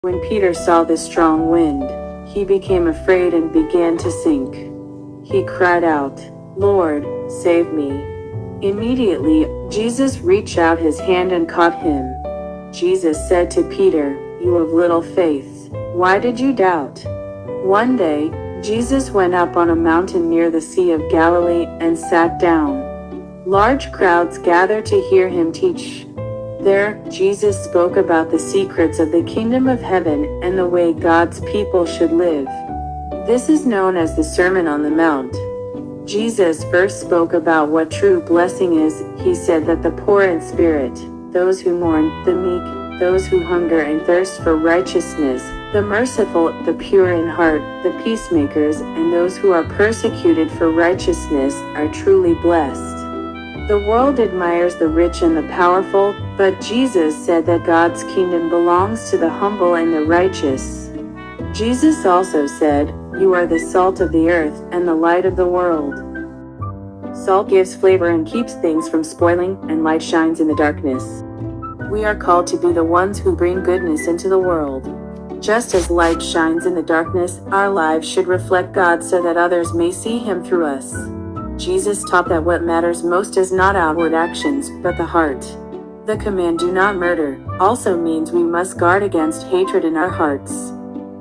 When Peter saw the strong wind, he became afraid and began to sink. He cried out, "Lord, save me." Immediately, Jesus reached out his hand and caught him. Jesus said to Peter, "You of little faith, why did you doubt?" One day, Jesus went up on a mountain near the Sea of Galilee and sat down. Large crowds gathered to hear him teach. There, Jesus spoke about the secrets of the kingdom of heaven and the way God's people should live. This is known as the Sermon on the Mount. Jesus first spoke about what true blessing is. He said that the poor in spirit, those who mourn, the meek, those who hunger and thirst for righteousness, the merciful, the pure in heart, the peacemakers, and those who are persecuted for righteousness are truly blessed. The world admires the rich and the powerful, but Jesus said that God's kingdom belongs to the humble and the righteous. Jesus also said, "You are the salt of the earth and the light of the world." Salt gives flavor and keeps things from spoiling, and light shines in the darkness. We are called to be the ones who bring goodness into the world. Just as light shines in the darkness, our lives should reflect God so that others may see Him through us. Jesus taught that what matters most is not outward actions, but the heart. The command "do not murder" also means we must guard against hatred in our hearts.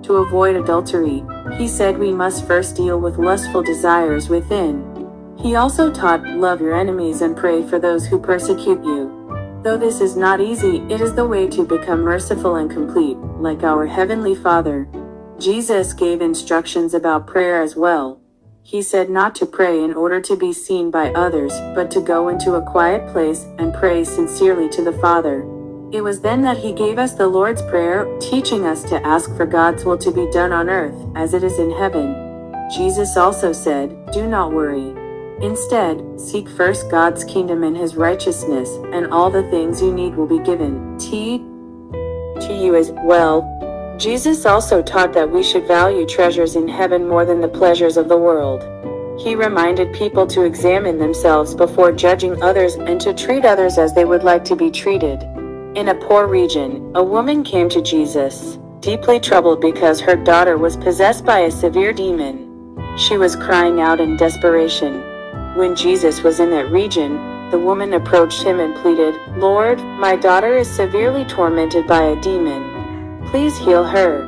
To avoid adultery, He said we must first deal with lustful desires within. He also taught, "Love your enemies and pray for those who persecute you." Though this is not easy, it is the way to become merciful and complete, like our Heavenly Father. Jesus gave instructions about prayer as well. He said not to pray in order to be seen by others, but to go into a quiet place and pray sincerely to the Father. It was then that He gave us the Lord's Prayer, teaching us to ask for God's will to be done on earth, as it is in heaven. Jesus also said, "Do not worry. Instead, seek first God's kingdom and His righteousness, and all the things you need will be given to you as well." Jesus also taught that we should value treasures in heaven more than the pleasures of the world. He reminded people to examine themselves before judging others and to treat others as they would like to be treated. In a poor region, a woman came to Jesus, deeply troubled because her daughter was possessed by a severe demon. She was crying out in desperation. When Jesus was in that region, the woman approached Him and pleaded, "Lord, my daughter is severely tormented by a demon. Please heal her."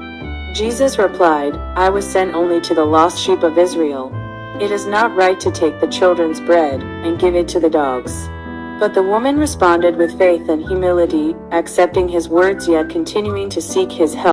Jesus replied, "I was sent only to the lost sheep of Israel. It is not right to take the children's bread and give it to the dogs." But the woman responded with faith and humility, accepting His words yet continuing to seek His help.